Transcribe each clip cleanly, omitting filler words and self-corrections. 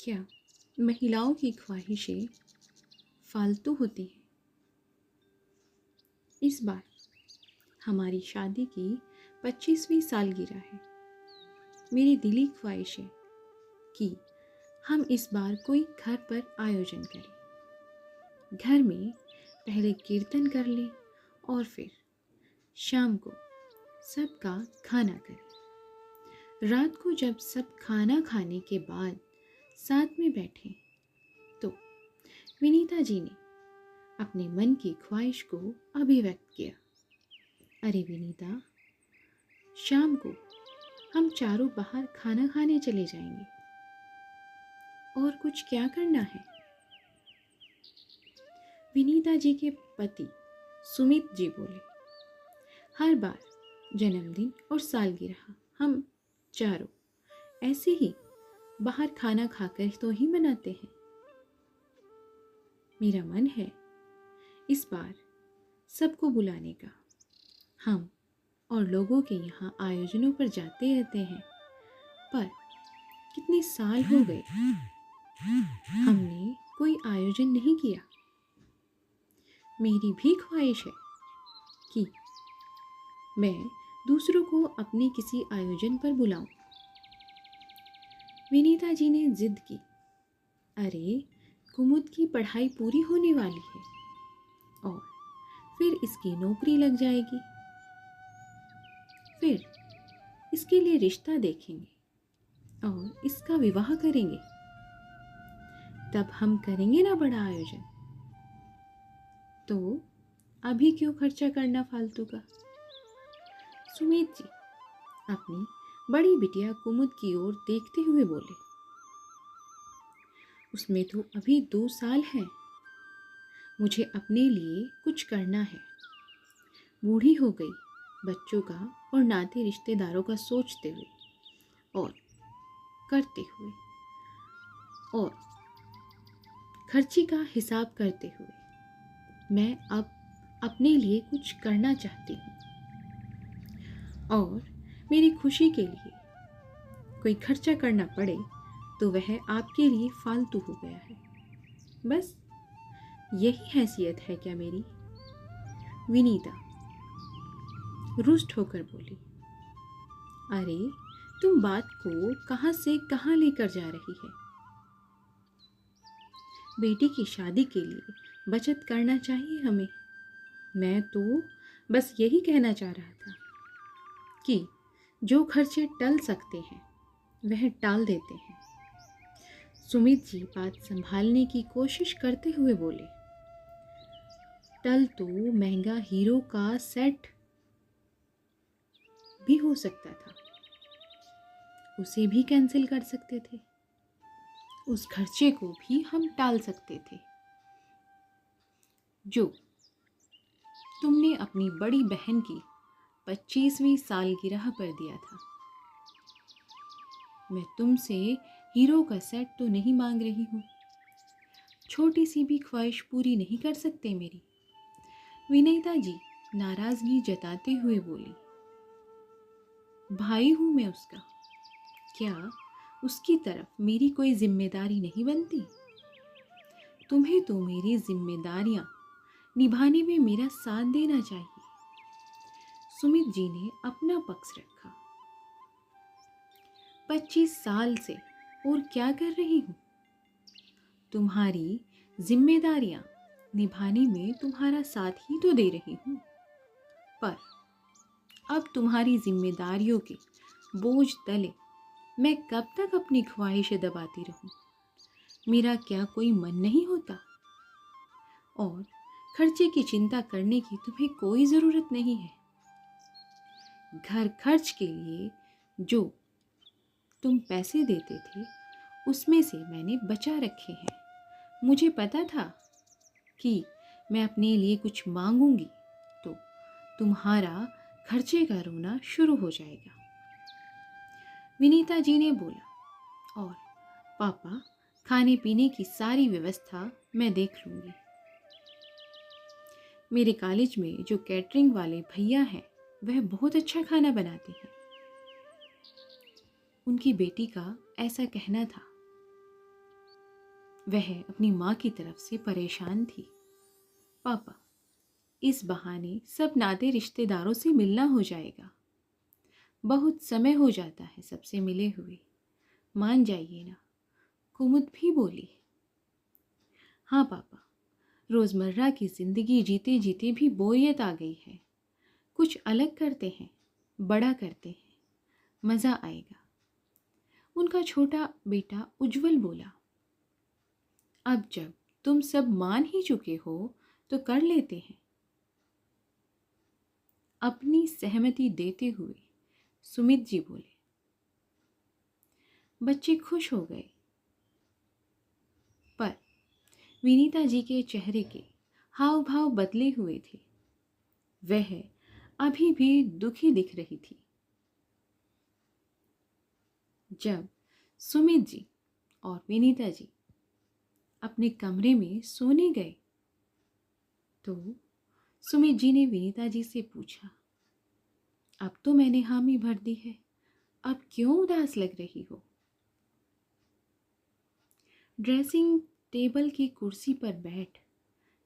क्या महिलाओं की ख्वाहिशें फालतू होती हैं? इस बार हमारी शादी की 25वीं सालगिरह है। मेरी दिली ख्वाहिश है कि हम इस बार कोई घर पर आयोजन करें। घर में पहले कीर्तन कर लें और फिर शाम को सबका खाना करें। रात को जब सब खाना खाने के बाद साथ में बैठें तो विनीता जी ने अपने मन की ख्वाहिश को अभिव्यक्त किया। अरे विनीता, शाम को हम चारों बाहर खाना खाने चले जाएंगे। और कुछ क्या करना है? विनीता जी के पति सुमित जी बोले, हर बार जन्मदिन और सालगिरह हम चारों ऐसे ही बाहर खाना खाकर तो ही मनाते हैं। मेरा मन है इस बार सबको बुलाने का। हम और लोगों के यहाँ आयोजनों पर जाते रहते हैं, पर कितने साल हो गए हमने कोई आयोजन नहीं किया। मेरी भी ख्वाहिश है कि मैं दूसरों को अपने किसी आयोजन पर बुलाऊं। विनीता जी ने जिद की, अरे कुमुद की पढ़ाई पूरी होने वाली है और फिर इसकी नौकरी लग जाएगी। फिर इसके लिए रिश्ता देखेंगे और इसका विवाह करेंगे। तब हम करेंगे ना बड़ा आयोजन। तो अभी क्यों खर्चा करना फालतू का? सुमित जी अपनी बड़ी बिटिया कुमुद की ओर देखते हुए बोले, उसमें तो अभी 2 साल हैं। मुझे अपने लिए कुछ करना है। बूढ़ी हो गई, बच्चों का और नाते रिश्तेदारों का सोचते हुए और करते हुए और खर्ची का हिसाब करते हुए मैं अब अपने लिए कुछ करना चाहती हूँ। और मेरी खुशी के लिए कोई खर्चा करना पड़े तो वह आपके लिए फालतू हो गया है। बस यही हैसियत है क्या मेरी? विनीता रुष्ट होकर बोली, अरे तुम बात को कहाँ से कहाँ लेकर जा रही है? बेटी की शादी के लिए बचत करना चाहिए हमें। मैं तो बस यही कहना चाह रहा था कि जो खर्चे टल सकते हैं वह टाल देते हैं। सुमित जी बात संभालने की कोशिश करते हुए बोले, टल तो महंगा हीरो का सेट भी हो सकता था, उसे भी कैंसिल कर सकते थे। उस खर्चे को भी हम टाल सकते थे जो तुमने अपनी बड़ी बहन की 25वीं सालगिरह पर दिया था। मैं तुमसे हीरो का सेट तो नहीं मांग रही हूँ। छोटी सी भी ख्वाहिश पूरी नहीं कर सकते मेरी? विनीता जी नाराजगी जताते हुए बोली, भाई हूँ मैं उसका, क्या उसकी तरफ मेरी कोई जिम्मेदारी नहीं बनती? तुम्हें तो मेरी जिम्मेदारियां निभाने में मेरा साथ देना चाहिए। सुमित जी ने अपना पक्ष रखा। 25 साल से और क्या कर रही हूँ? तुम्हारी जिम्मेदारियां निभाने में तुम्हारा साथ ही तो दे रही हूँ, पर अब तुम्हारी जिम्मेदारियों के बोझ तले मैं कब तक अपनी ख्वाहिशें दबाती रहूं? मेरा क्या कोई मन नहीं होता? और खर्चे की चिंता करने की तुम्हें कोई ज़रूरत नहीं है। घर खर्च के लिए जो तुम पैसे देते थे उसमें से मैंने बचा रखे हैं। मुझे पता था कि मैं अपने लिए कुछ मांगूंगी तो तुम्हारा खर्चे का रोना शुरू हो जाएगा। विनीता जी ने बोला, और पापा खाने पीने की सारी व्यवस्था मैं देख लूँगी। मेरे कॉलेज में जो कैटरिंग वाले भैया हैं वह बहुत अच्छा खाना बनाते हैं। उनकी बेटी का ऐसा कहना था। वह अपनी माँ की तरफ से परेशान थी। पापा, इस बहाने सब नाते रिश्तेदारों से मिलना हो जाएगा। बहुत समय हो जाता है सबसे मिले हुए, मान जाइए ना, कुमुद भी बोली। हाँ पापा, रोज़मर्रा की ज़िंदगी जीते जीते भी बोरियत आ गई है। कुछ अलग करते हैं, बड़ा करते हैं, मज़ा आएगा। उनका छोटा बेटा उज्जवल बोला। अब जब तुम सब मान ही चुके हो तो कर लेते हैं। अपनी सहमति देते हुए सुमित जी बोले। बच्चे खुश हो गए, पर विनीता जी के चेहरे के हाव भाव बदले हुए थे। वह अभी भी दुखी दिख रही थी। जब सुमित जी और विनीता जी अपने कमरे में सोने गए तो सुमित जी ने विनीता जी से पूछा, अब तो मैंने हामी भर दी है, अब क्यों उदास लग रही हो? ड्रेसिंग टेबल की कुर्सी पर बैठ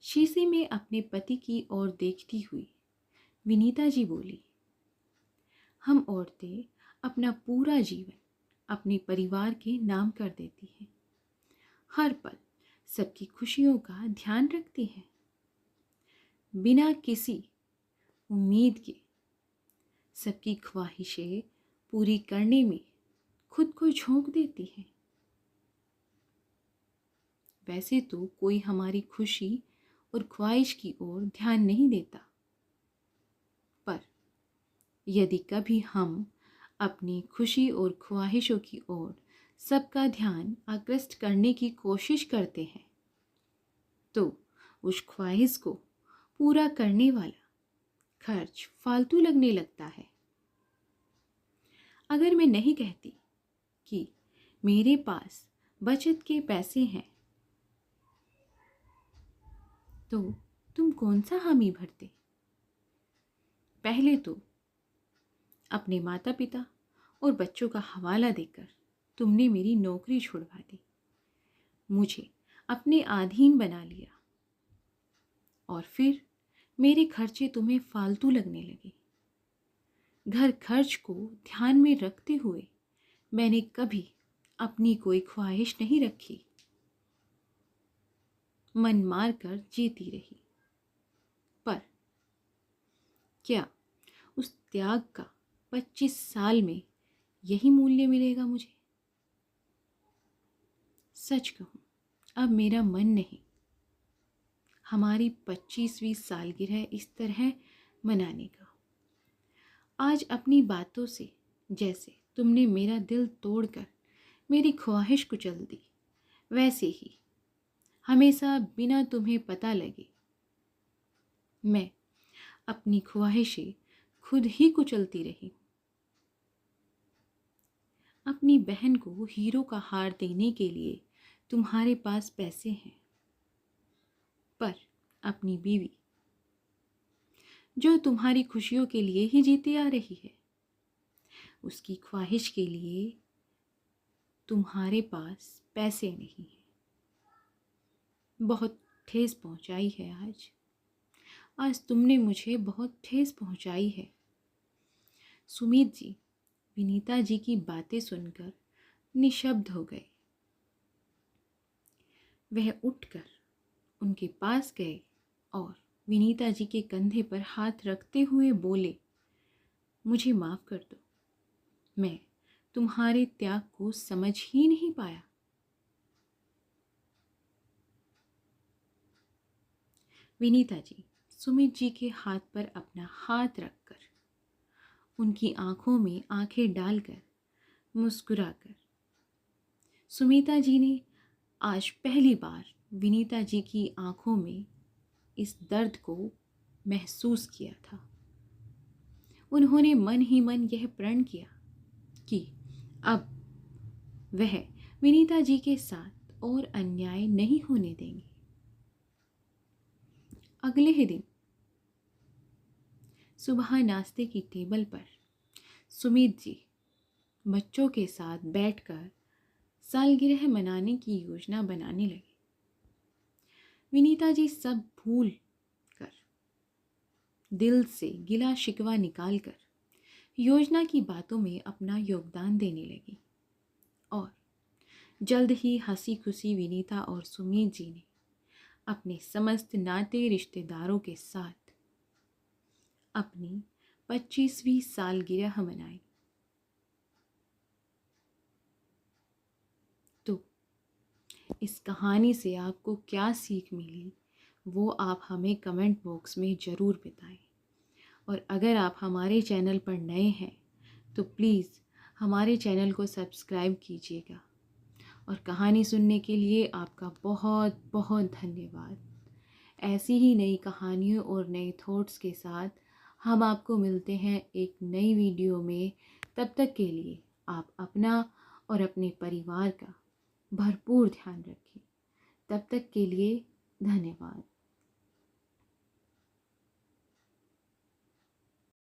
शीशे में अपने पति की ओर देखती हुई विनीता जी बोली, हम औरतें अपना पूरा जीवन अपने परिवार के नाम कर देती हैं। हर पल सबकी खुशियों का ध्यान रखती हैं। बिना किसी उम्मीद के सबकी ख्वाहिशें पूरी करने में खुद को झोंक देती हैं। वैसे तो कोई हमारी खुशी और ख्वाहिश की ओर ध्यान नहीं देता, पर यदि कभी हम अपनी खुशी और ख्वाहिशों की ओर सबका ध्यान आकृष्ट करने की कोशिश करते हैं तो उस ख्वाहिश को पूरा करने वाला खर्च फालतू लगने लगता है। अगर मैं नहीं कहती कि मेरे पास बचत के पैसे हैं तो तुम कौन सा हामी भरते? पहले तो अपने माता पिता और बच्चों का हवाला देकर तुमने मेरी नौकरी छुड़वा दी, मुझे अपने अधीन बना लिया और फिर मेरे खर्चे तुम्हें फालतू लगने लगे। घर खर्च को ध्यान में रखते हुए मैंने कभी अपनी कोई ख्वाहिश नहीं रखी, मन मार कर जीती रही। पर क्या उस त्याग का 25 साल में यही मूल्य मिलेगा मुझे? सच कहूं, अब मेरा मन नहीं हमारी 25वीं सालगिरह इस तरह मनाने का। आज अपनी बातों से जैसे तुमने मेरा दिल तोड़कर मेरी ख्वाहिश कुचल दी, वैसे ही हमेशा बिना तुम्हें पता लगे मैं अपनी ख्वाहिशें खुद ही कुचलती रही। अपनी बहन को हीरो का हार देने के लिए तुम्हारे पास पैसे हैं, पर अपनी बीवी जो तुम्हारी खुशियों के लिए ही जीती आ रही है, उसकी ख्वाहिश के लिए तुम्हारे पास पैसे नहीं हैं। बहुत ठेस पहुंचाई है आज तुमने मुझे बहुत ठेस पहुंचाई है। सुमित जी विनीता जी की बातें सुनकर निशब्द हो गए। वह उठकर उनके पास गए और विनीता जी के कंधे पर हाथ रखते हुए बोले, मुझे माफ़ कर दो, मैं तुम्हारे त्याग को समझ ही नहीं पाया। विनीता जी सुमित जी के हाथ पर अपना हाथ रखकर उनकी आंखों में आंखें डालकर मुस्कुराकर सुमिता जी ने आज पहली बार विनीता जी की आंखों में इस दर्द को महसूस किया था। उन्होंने मन ही मन यह प्रण किया कि अब वह विनीता जी के साथ और अन्याय नहीं होने देंगे। अगले ही दिन सुबह नाश्ते की टेबल पर सुमित जी बच्चों के साथ बैठकर सालगिरह मनाने की योजना बनाने लगे। विनीता जी सब भूल कर, दिल से गिला शिकवा निकाल कर योजना की बातों में अपना योगदान देने लगी। और जल्द ही हंसी खुशी विनीता और सुमीत जी ने अपने समस्त नाते रिश्तेदारों के साथ अपनी 25वीं सालगिरह मनाई। तो इस कहानी से आपको क्या सीख मिली वो आप हमें कमेंट बॉक्स में ज़रूर बताएं। और अगर आप हमारे चैनल पर नए हैं तो प्लीज़ हमारे चैनल को सब्सक्राइब कीजिएगा। और कहानी सुनने के लिए आपका बहुत बहुत धन्यवाद। ऐसी ही नई कहानियों और नए थॉट्स के साथ हम आपको मिलते हैं एक नई वीडियो में। तब तक के लिए आप अपना और अपने परिवार का भरपूर ध्यान रखें। तब तक के लिए धन्यवाद।